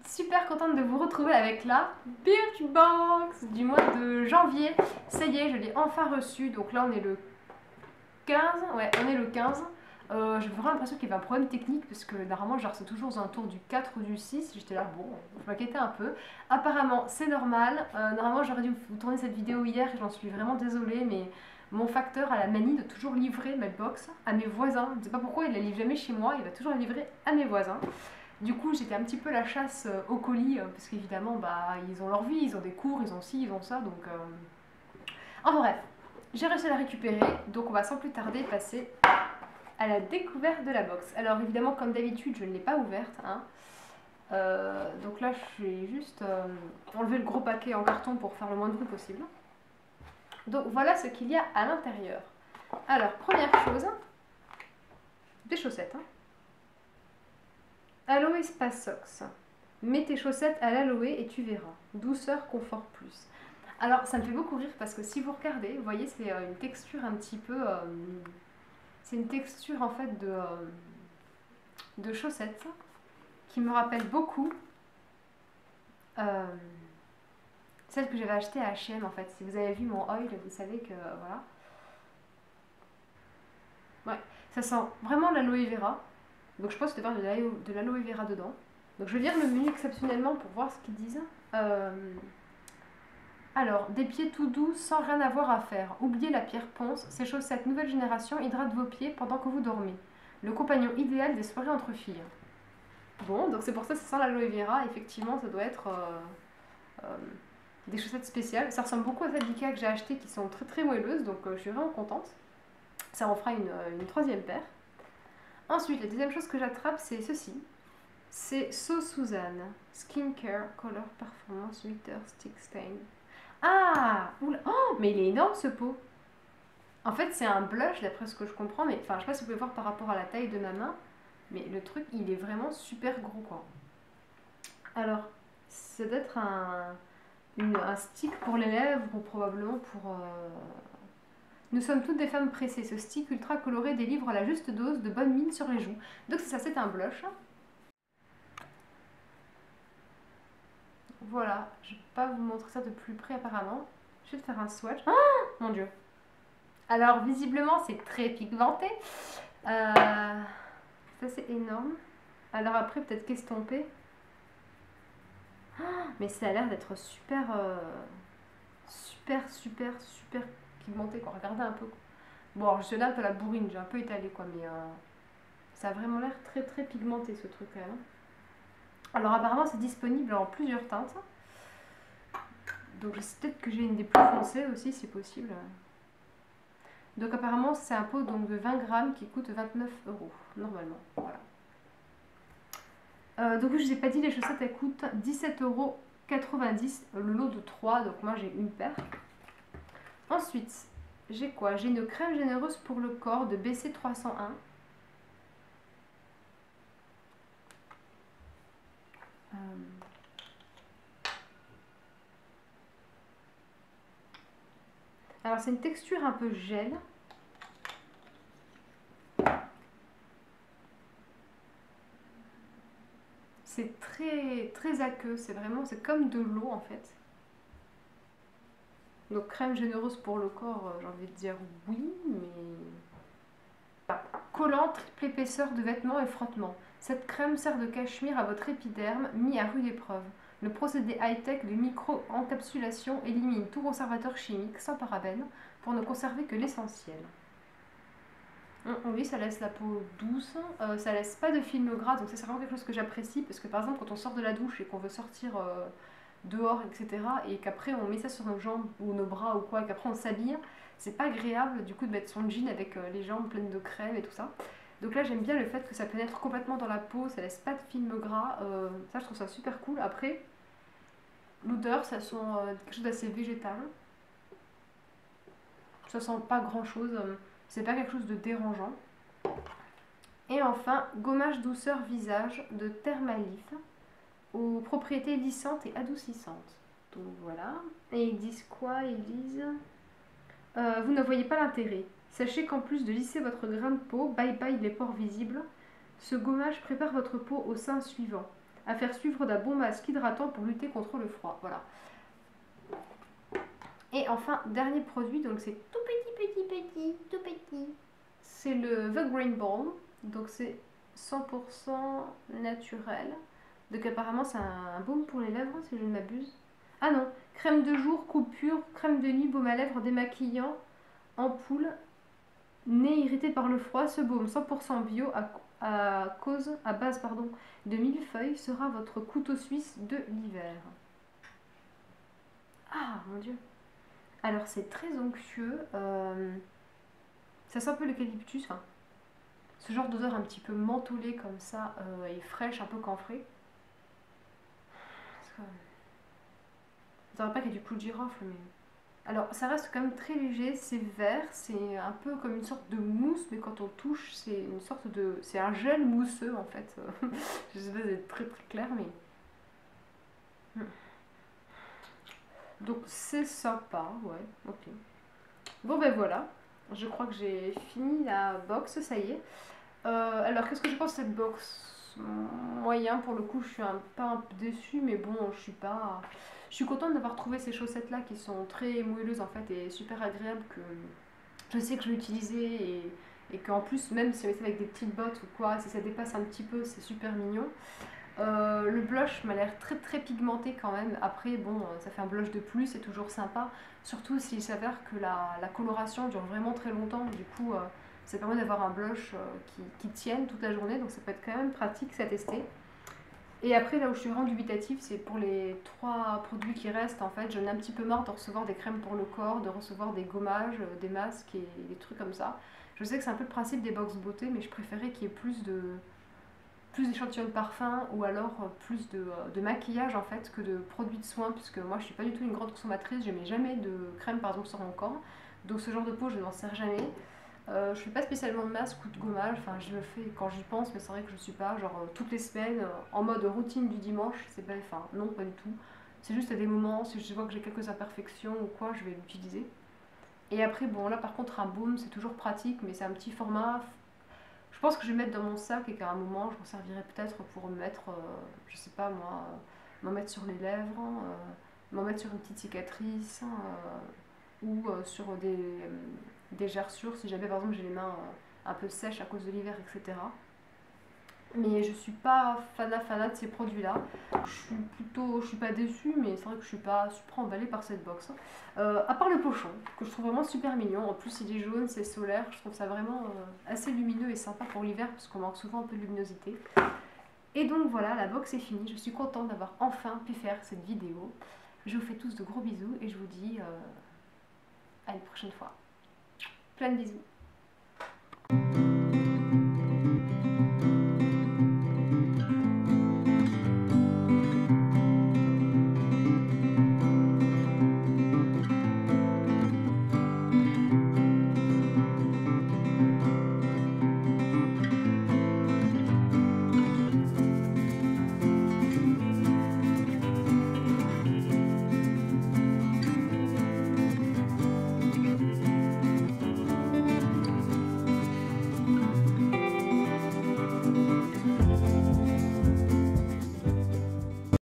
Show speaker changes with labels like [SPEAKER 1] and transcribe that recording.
[SPEAKER 1] super contente de vous retrouver avec la Birchbox du mois de janvier. Ça y est, je l'ai enfin reçue. Donc là, on est le 15. Ouais, on est le 15. J'ai vraiment l'impression qu'il y avait un problème technique parce que normalement, je reçois toujours aux alentours du 4 ou du 6. J'étais là, bon, je m'inquiétais un peu. Apparemment, c'est normal. Normalement, j'aurais dû vous tourner cette vidéo hier et j'en suis vraiment désolée, mais mon facteur a la manie de toujours livrer ma box à mes voisins. Je ne sais pas pourquoi il la livre jamais chez moi, il va toujours la livrer à mes voisins. Du coup, j'étais un petit peu la chasse au colis, parce qu'évidemment, bah, ils ont leur vie, ils ont des cours, ils ont ci, ils ont ça, donc... Enfin bref, j'ai réussi à la récupérer, donc on va sans plus tarder passer à la découverte de la box. Alors évidemment, comme d'habitude, je ne l'ai pas ouverte, hein. Donc là, je vais juste enlever le gros paquet en carton pour faire le moins de bruit possible. Donc voilà ce qu'il y a à l'intérieur. Alors, première chose, des chaussettes, hein. Aloe Spa Socks. Mets tes chaussettes à l'aloe et tu verras. Douceur, confort plus. Alors, ça me fait beaucoup rire parce que si vous regardez, vous voyez, c'est une texture un petit peu... c'est une texture en fait de chaussettes qui me rappelle beaucoup celle que j'avais achetée à H&M en fait. Si vous avez vu mon haul, vous savez que voilà. Ouais, ça sent vraiment l'aloe vera. Donc je pense qu'il doit y avoir de l'aloe vera dedans. Donc je vais lire le menu exceptionnellement pour voir ce qu'ils disent. Alors, des pieds tout doux sans rien avoir à faire. Oubliez la pierre ponce, ces chaussettes nouvelle génération hydratent vos pieds pendant que vous dormez. Le compagnon idéal des soirées entre filles. Bon, donc c'est pour ça que ça sent l'aloe vera. Effectivement, ça doit être des chaussettes spéciales. Ça ressemble beaucoup à celles d'Ikea que j'ai achetées qui sont très très moelleuses, donc je suis vraiment contente. Ça en fera une troisième paire. Ensuite, la deuxième chose que j'attrape, c'est ceci. C'est So Suzanne Skincare Color Performance Winter Stick Stain. Ah, oula. Oh, mais il est énorme ce pot. En fait, c'est un blush d'après ce que je comprends, mais enfin, je sais pas si vous pouvez voir par rapport à la taille de ma main, mais le truc, il est vraiment super gros quoi. Alors, ça doit être un stick pour les lèvres ou probablement pour. Nous sommes toutes des femmes pressées. Ce stick ultra coloré délivre la juste dose de bonne mine sur les joues. Donc c'est ça, c'est un blush. Voilà, je vais pas vous montrer ça de plus près apparemment. Je vais te faire un swatch. Oh mon dieu. Alors visiblement c'est très pigmenté. Ça c'est énorme. Alors après peut-être qu'estompé. Oh, mais ça a l'air d'être super, super pigmenté quoi. Regardez un peu. Bon alors je suis là un peu la bourrine, j'ai un peu étalé quoi, mais ça a vraiment l'air très pigmenté ce truc quand même. Alors apparemment c'est disponible en plusieurs teintes. Donc peut-être que j'ai une des plus foncées aussi, c'est possible. Donc apparemment c'est un pot donc, de 20 grammes qui coûte 29 € normalement. Voilà. Donc je vous ai pas dit, les chaussettes elles coûtent 17,90 € le lot de 3, donc moi j'ai une paire. Ensuite, j'ai quoi? J'ai une crème généreuse pour le corps de BC 301. Alors c'est une texture un peu gel. C'est très aqueux, c'est vraiment, c'est comme de l'eau en fait. Donc crème généreuse pour le corps, j'ai envie de dire oui, mais... Collant, triple épaisseur de vêtements et frottement. Cette crème sert de cachemire à votre épiderme mis à rude épreuve. Le procédé high-tech de micro-encapsulation élimine tout conservateur chimique sans parabènes pour ne conserver que l'essentiel. Oui, ça laisse la peau douce, ça laisse pas de film gras, donc c'est vraiment quelque chose que j'apprécie parce que par exemple quand on sort de la douche et qu'on veut sortir dehors, etc., et qu'après on met ça sur nos jambes ou nos bras ou quoi, et qu'après on s'habille, c'est pas agréable du coup de mettre son jean avec les jambes pleines de crème et tout ça. Donc là j'aime bien le fait que ça pénètre complètement dans la peau, ça laisse pas de film gras, ça je trouve ça super cool. Après, l'odeur, ça sent quelque chose d'assez végétal, ça sent pas grand chose, c'est pas quelque chose de dérangeant. Et enfin, gommage douceur visage de Thermalif aux propriétés lissantes et adoucissantes. Donc voilà. Et ils disent quoi? Ils disent vous ne voyez pas l'intérêt. Sachez qu'en plus de lisser votre grain de peau, bye bye les pores visibles, ce gommage prépare votre peau au sein suivant. à faire suivre d'un bon masque hydratant pour lutter contre le froid. Voilà. Et enfin, dernier produit, donc c'est tout petit. C'est le The Green Balm. Donc c'est 100% naturel. Donc apparemment c'est un baume pour les lèvres, si je ne m'abuse. Ah non, crème de jour, coupure, crème de nuit, baume à lèvres démaquillant, ampoule, nez irrité par le froid. Ce baume 100% bio à base de millefeuille sera votre couteau suisse de l'hiver. Ah mon dieu. Alors c'est très onctueux. Ça sent un peu l'eucalyptus. Enfin, ce genre d'odeur un petit peu mentholée comme ça et fraîche, un peu camphrée. Je dirais pas qu'il y a du clou de girofle, mais... Alors, ça reste quand même très léger, c'est vert, c'est un peu comme une sorte de mousse, mais quand on touche, c'est une sorte de... C'est un gel mousseux, en fait. Je sais pas si c'est très clair, mais... Donc, c'est sympa, ouais, ok. Bon, ben voilà, je crois que j'ai fini la box, ça y est. Alors, qu'est-ce que je pense de cette box? Moyen, pour le coup, je suis pas un peu déçue, mais bon, je suis pas... Je suis contente d'avoir trouvé ces chaussettes-là qui sont très moelleuses, en fait, et super agréables, que je sais que je vais utiliser, et qu'en plus, même si on met ça avec des petites bottes ou quoi, si ça dépasse un petit peu, c'est super mignon. Le blush m'a l'air très très pigmenté quand même. Après, bon, ça fait un blush de plus, c'est toujours sympa. Surtout s'il s'avère que la coloration dure vraiment très longtemps. Du coup, ça permet d'avoir un blush qui tienne toute la journée. Donc ça peut être quand même pratique, ça à tester. Et après, là où je suis vraiment dubitative, c'est pour les 3 produits qui restent. En fait, j'en ai un petit peu marre de recevoir des crèmes pour le corps, de recevoir des gommages, des masques et des trucs comme ça. Je sais que c'est un peu le principe des box beauté, mais je préférais qu'il y ait plus d'échantillons de parfum ou alors plus de maquillage en fait que de produits de soins, puisque moi je suis pas du tout une grande consommatrice, je mets jamais de crème par exemple sur mon corps, donc ce genre de peau je n'en sers jamais. Je fais pas spécialement de masque ou de gommage, enfin je le fais quand j'y pense, mais c'est vrai que je suis pas genre toutes les semaines en mode routine du dimanche, c'est pas, enfin non pas du tout. C'est juste à des moments, si je vois que j'ai quelques imperfections ou quoi, je vais l'utiliser. Et après bon là par contre un baume c'est toujours pratique, mais c'est un petit format. Je pense que je vais mettre dans mon sac et qu'à un moment, je m'en servirai peut-être pour me mettre, je sais pas moi, m'en mettre sur les lèvres, m'en mettre sur une petite cicatrice ou sur des gerçures si jamais par exemple j'ai les mains un peu sèches à cause de l'hiver, etc. Mais je suis pas fana de ces produits-là. Je suis pas déçue, mais c'est vrai que je suis pas super emballée par cette box. À part le pochon, que je trouve vraiment super mignon. En plus, il est jaune, c'est solaire. Je trouve ça vraiment assez lumineux et sympa pour l'hiver, parce qu'on manque souvent un peu de luminosité. Et donc voilà, la box est finie. Je suis contente d'avoir enfin pu faire cette vidéo. Je vous fais tous de gros bisous et je vous dis à une prochaine fois. Plein de bisous.